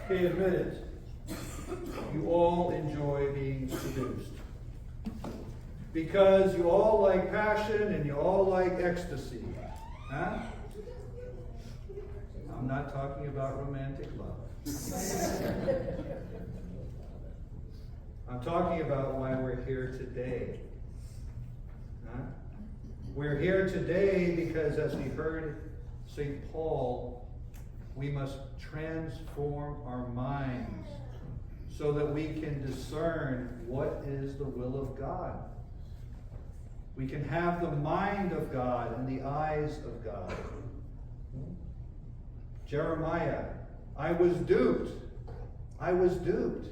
Okay, admit it. You all enjoy being seduced. Because you all like passion and you all like ecstasy. Huh? I'm not talking about romantic love. I'm talking about why we're here today. Huh? We're here today because, as we heard St. Paul, we must transform our minds so that we can discern what is the will of God. We can have the mind of God and the eyes of God. Jeremiah, I was duped. I was duped.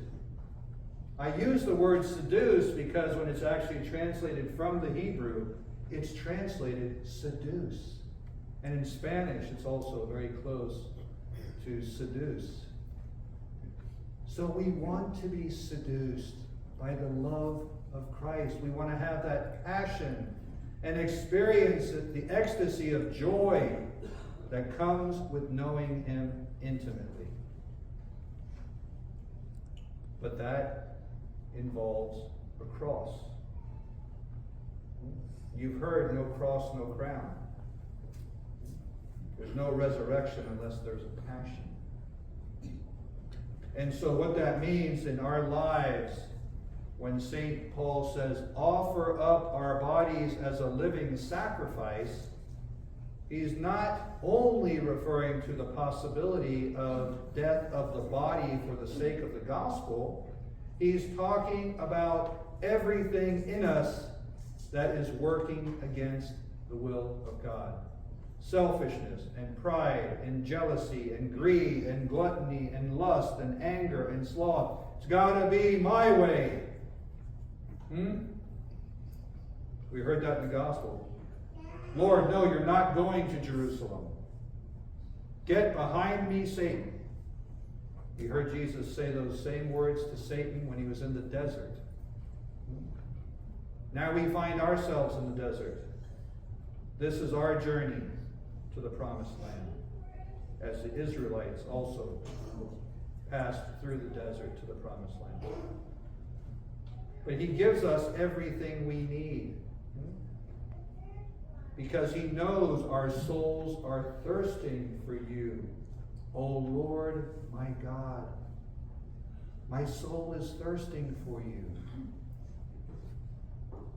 I use the word seduce because when it's actually translated from the Hebrew, it's translated seduce. And in Spanish, it's also very close to seduce. So we want to be seduced by the love of Christ. We want to have that passion and experience the ecstasy of joy that comes with knowing Him intimately. But that involves a cross. You've heard, no cross, no crown. There's no resurrection unless there's a passion. And so what that means in our lives, when St. Paul says, offer up our bodies as a living sacrifice, he's not only referring to the possibility of death of the body for the sake of the gospel, he's talking about everything in us that is working against the will of God. Selfishness and pride and jealousy and greed and gluttony and lust and anger and sloth. It's got to be my way. We heard that in the gospel. Lord, no, you're not going to Jerusalem. Get behind me, Satan. You heard Jesus say those same words to Satan when he was in the desert. Now we find ourselves in the desert. This is our journey to the promised land, as the Israelites also passed through the desert to the promised land. But he gives us everything we need, because he knows our souls are thirsting for you. O Lord, my God, my soul is thirsting for you.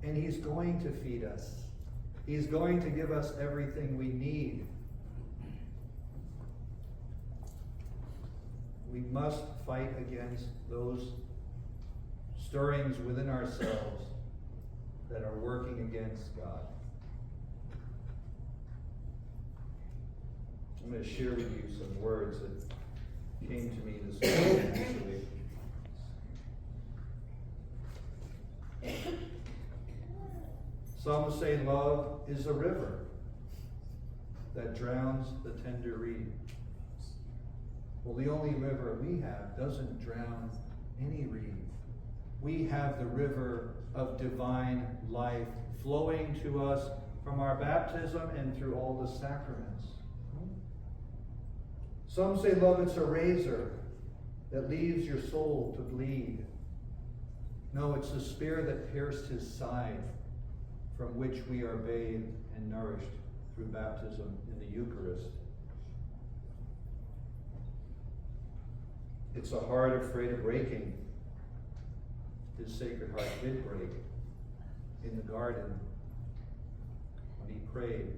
And he's going to feed us. He's going to give us everything we need. We must fight against those stirrings within ourselves that are working against God. I'm going to share with you some words that came to me this morning, actually. Some say love is a river that drowns the tender reed. Well, the only river we have doesn't drown any reed. We have the river of divine life flowing to us from our baptism and through all the sacraments. Some say love is a razor that leaves your soul to bleed. No, it's the spear that pierced his side, from which we are bathed and nourished through baptism in the Eucharist. It's a heart afraid of breaking. His Sacred Heart did break in the garden when he prayed,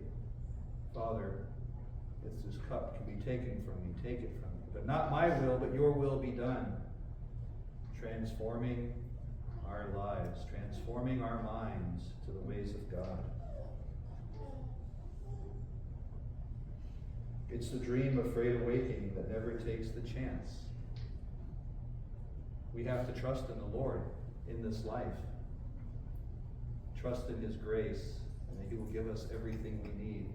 Father, if this cup can be taken from me, take it from me. But not my will, but your will be done. Transforming our lives, transforming our minds to the ways of God. It's the dream afraid of waking that never takes the chance. We have to trust in the Lord in this life. Trust in His grace, and that He will give us everything we need.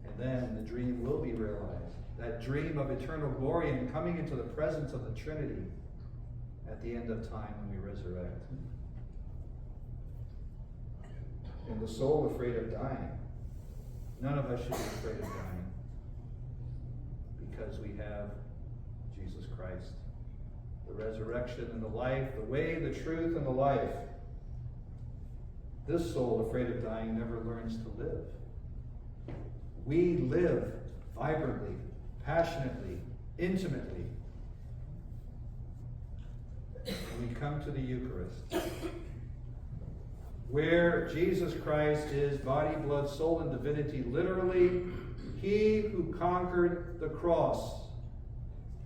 And then the dream will be realized. That dream of eternal glory and coming into the presence of the Trinity at the end of time when we resurrect. And the soul afraid of dying. None of us should be afraid of dying, because we have Jesus Christ. The resurrection and the life, the way, the truth, and the life. This soul afraid of dying never learns to live. We live vibrantly, passionately, intimately. When we come to the Eucharist, where Jesus Christ is body, blood, soul, and divinity, literally, he who conquered the cross,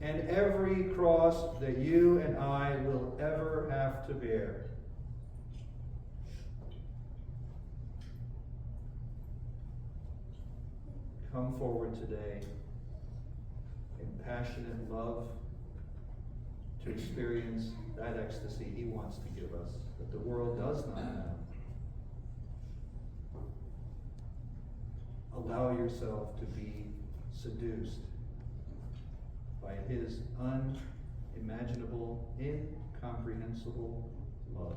and every cross that you and I will ever have to bear. Come forward today in passionate love to experience that ecstasy he wants to give us, that the world does not know. Allow yourself to be seduced by his unimaginable, incomprehensible love.